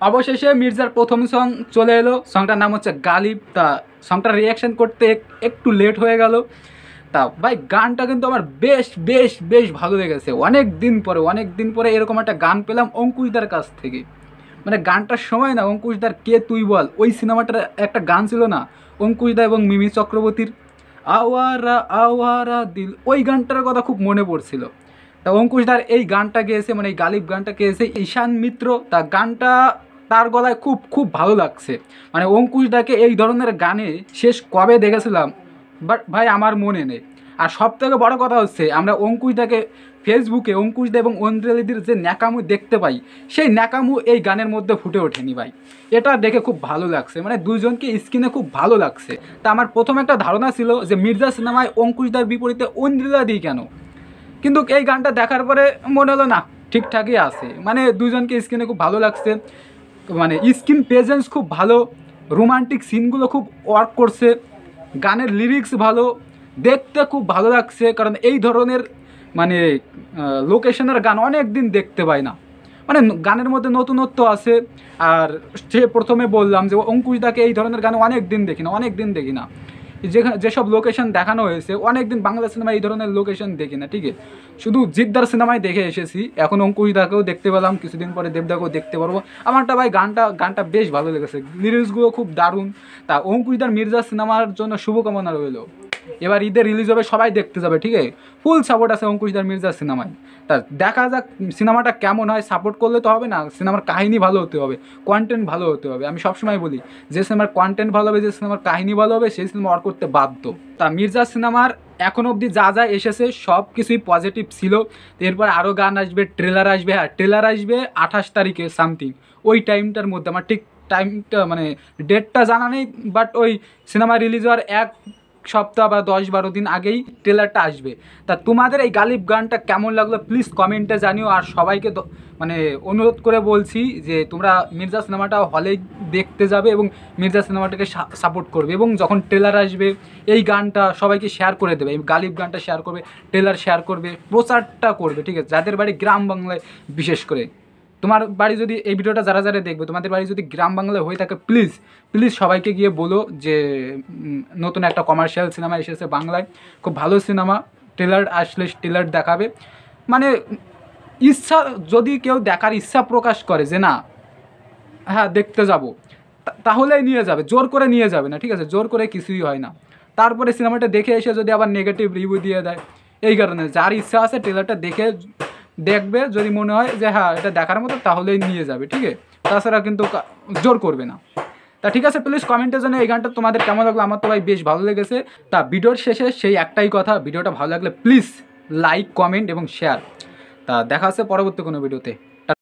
অবশেষে মির্জার প্রথম সং চলে এলো, সংটার নাম হচ্ছে গালিব। তা সংটার রিয়াকশান করতে একটু লেট হয়ে গেল। তা ভাই গানটা কিন্তু আমার বেশ বেশ বেশ ভালো লেগেছে। অনেক দিন পরে এরকম একটা গান পেলাম অঙ্কুশদার কাছ থেকে। মানে গানটার সময় না, অঙ্কুশদার কে তুই বল ওই সিনেমাটার একটা গান ছিল না, অঙ্কুশদা এবং মিমি চক্রবর্তীর আওয়ারা আওয়ারা দিল, ওই গানটার কথা খুব মনে পড়ছিল। তা অঙ্কুশদার এই গানটা গেয়েছে, মানে এই গালিব গানটা গেয়েছে ঈশান মিত্র। তা গানটা তার গলায় খুব খুব ভালো লাগছে। মানে অঙ্কুশদাকে এই ধরনের গানে শেষ কবে দেখেছিলাম বাট ভাই আমার মনে নেই। আর সব থেকে বড়ো কথা হচ্ছে, আমরা অঙ্কুশদাকে ফেসবুকে অঙ্কুশদা এবং অঞ্জলিদির যে ন্যাকামু দেখতে পাই, সেই ন্যাকামু এই গানের মধ্যে ফুটে ওঠেনি ভাই। এটা দেখে খুব ভালো লাগছে, মানে দুজনকে স্ক্রিনে খুব ভালো লাগছে। তা আমার প্রথম একটা ধারণা ছিল যে মির্জা সিনেমায় অঙ্কুশদার বিপরীতে অঞ্জলিদা দিই কেন, কিন্তু এই গানটা দেখার পরে মনে হলো না, ঠিকঠাকই আছে। মানে দুজনকে স্ক্রিনে খুব ভালো লাগছে, মানে স্ক্রিন প্রেজেন্স খুব ভালো, রোমান্টিক সিনগুলো খুব ওয়ার্ক করছে, গানের লিরিক্স ভালো, দেখতে খুব ভালো লাগছে। কারণ এই ধরনের মানে লোকেশনের গান অনেক দিন দেখতে পাই না, মানে গানের মধ্যে নতুনত্ব আছে। আর সে প্রথমে বললাম যে অঙ্কুশদাকে এই ধরনের গান অনেক দিন দেখি না। যেসব লোকেশন দেখানো হয়েছে অনেক দিন বাংলা সিনেমায় এই ধরনের লোকেশন দেখি না, ঠিক আছে। শুধু জিদ্দার সিনেমায় দেখে এসেছি, এখন অঙ্কুশদাকেও দেখতে পেলাম, কিছুদিন পরে দেবদাকেও দেখতে পারবো। আমারটা ভাই গানটা বেশ ভালো লেগেছে, লিরিক্সগুলো খুব দারুণ। তা অঙ্কুশদার মির্জা সিনেমার জন্য শুভকামনা রইল। এবার ঈদে রিলিজ হবে, সবাই দেখতে যাবে, ঠিক আছে। ফুল সাপোর্ট আছে অঙ্কুশদার মির্জা সিনেমায়। তা দেখা যাক সিনেমাটা কেমন হয়। সাপোর্ট করলে তো হবে না, সিনেমার কাহিনী ভালো হতে হবে, কন্টেন্ট ভালো হতে হবে। আমি সবসময় বলি যে সিনেমার কন্টেন্ট ভালো হবে, যে সিনেমার কাহিনী ভালো হবে, সেই সিনেমা ওয়ার্ক করতে বাধ্য। তা মির্জা সিনেমার এখন অবধি যা যা এসেছে সব কিছুই পজিটিভ ছিল। এরপর আরও গান আসবে, ট্রেলার আসবে। হ্যাঁ, ট্রেলার আসবে 28 তারিখে সামথিং, ওই টাইমটার মধ্যে। আমার ঠিক টাইমটা মানে ডেটটা জানা নেই, বাট ওই সিনেমা রিলিজ হওয়ার 1 সপ্তাহ বা 10-12 দিন আগেই ট্রেলারটা আসবে। তা তোমাদের এই গালিব গানটা কেমন লাগলো প্লিজ কমেন্টে জানিও। আর সবাইকে মানে অনুরোধ করে বলছি যে তোমরা মির্জা সিনেমাটা হলে দেখতে যাবে এবং মির্জা সিনেমাটাকে সাপোর্ট করবে। এবং যখন ট্রেলার আসবে এই গানটা সবাইকে শেয়ার করে দেবে, এই গালিব গানটা শেয়ার করবে, ট্রেলার শেয়ার করবে, প্রচারটা করবে, ঠিক আছে। যাদের বাড়ি গ্রাম বাংলায়, বিশেষ করে তোমার বাড়ি যদি এই ভিডিওটা যারা যারা দেখবে তোমাদের বাড়ি যদি গ্রাম বাংলায় হয়ে থাকে, প্লিজ প্লিজ সবাইকে গিয়ে বলো যে নতুন একটা কমার্শিয়াল সিনেমা এসেছে বাংলায়, খুব ভালো সিনেমা। ট্রেলার আসলে ট্রেলার দেখাবে, মানে ইচ্ছা, যদি কেউ দেখার ইচ্ছা প্রকাশ করে যে না হ্যাঁ দেখতে যাব, তাহলেই নিয়ে যাবে, জোর করে নিয়ে যাবে না, ঠিক আছে। জোর করে কিছুই হয় না। তারপরে সিনেমাটা দেখে এসে যদি আবার নেগেটিভ রিভিউ দিয়ে দেয়, এই কারণে যার ইচ্ছা আছে ট্রেলারটা দেখে দেখবে, যদি মনে হয় যে হ্যাঁ এটা দেখার মতো তাহলেই নিয়ে যাবে, ঠিক আছে। তাছাড়া কিন্তু জোর করবে না। তা ঠিক আছে, প্লিজ কমেন্টের জন্য এই গানটা তোমাদের কেমন লাগলো। আমার তো ভাই বেশ ভালো লেগেছে। তা ভিডিওর শেষে সেই একটাই কথা, ভিডিওটা ভালো লাগলে প্লিজ লাইক, কমেন্ট এবং শেয়ার। তা দেখা হচ্ছে পরবর্তী কোনো ভিডিওতে।